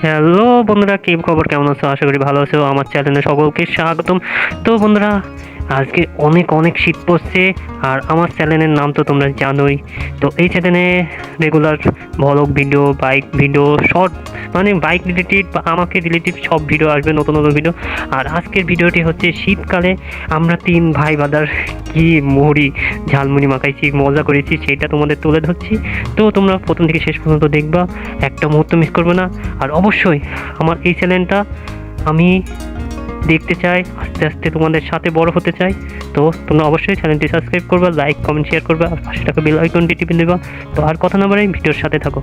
Hello বন্ধুরা, কি খবর? কেমন আছো? আশা করি ভালো আছো। আমার চ্যানেলে সকলকে স্বাগতম। তো বন্ধুরা, আজকে অনেক অনেক শীত পড়ছে, আর আমার চ্যানেলের নাম তো তোমরা জানোই। তো এই চ্যানেলে regular vlog video, bike video, short, মানে বাইক রিলেটেড বা আমাকে রিলেটেড সব ভিডিও আসবে, নতুন নতুন ভিডিও। আর আজকের ভিডিওটি হচ্ছে শীতকালে আমরা তিন ভাই বাদার কি মুড়ি ঝালমুড়ি মাখাইছি, মজা করেছি, সেটা তোমাদের তুলে ধরছি। তো তোমরা প্রথম থেকে শেষ পর্যন্ত দেখবা, একটা মুহূর্ত মিস করবে না। আর অবশ্যই আমার এই চ্যানেলটা আমি দেখতে চাই, আস্তে আস্তে তোমাদের সাথে বড় হতে চাই। তো তোমরা অবশ্যই চ্যানেলটি সাবস্ক্রাইব করবে, লাইক কমেন্ট শেয়ার করবে, আর পাশে থাকা বেল আইকনটি টিপে দেবা। তো আর কথা না বাড়াই, ভিডিওর সাথে থাকো।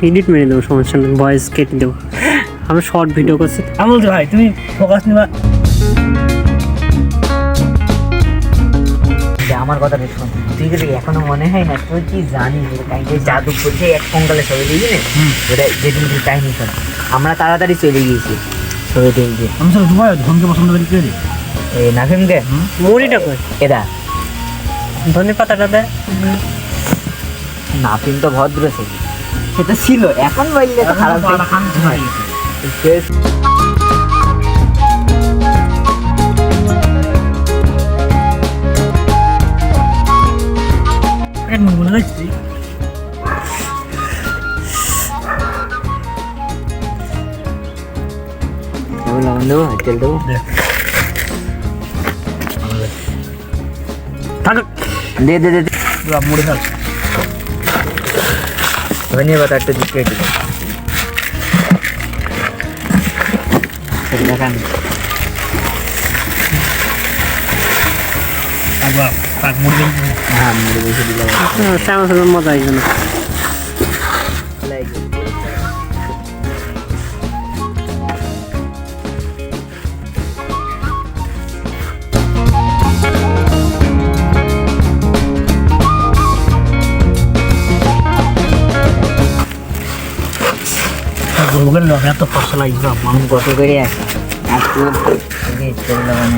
এডিট মেরে দেবো, সমস্যা নেই, ভয়েস কেটে দেবো। আমি শর্ট ভিডিও করছি। আমি বলছি ভাই তুমি ফোকাস নিবা। আমার কথাটা শোন, তুই যদি এখনো মনে হয় না তুই কি জানিস যে জাদু করছে এক পঙ্গালে ছবি দিয়ে দিলে ওটা যেদিন তুই কাহিনী শোন, আমরা তাড়াতাড়ি চলে গিয়েছি ছবি তুলতে। আমি স্যার তোমার ধনকে পছন্দ করি কে রে? এই নাফিমকে মুড়িটা কই? এরা ধনে পাতাটা দেয়। নাফিম তো ভদ্র ছিল, সেটা ছিল, এখন বললে তো খারাপ হয়। মনে রাখছি লবণ দেবো, তেল দেবো, দে দে দে মুড়ি খাল ধনিয়া পাতা একটা দিতে দিল দেখান। মুড়ি হ্যাঁ মুড়ি বেশি দিলাম। মজা আসবে না। গোলগের লগে এত ফসল লাগবে মানুষ কত করে আছে আর তো তেল লবণ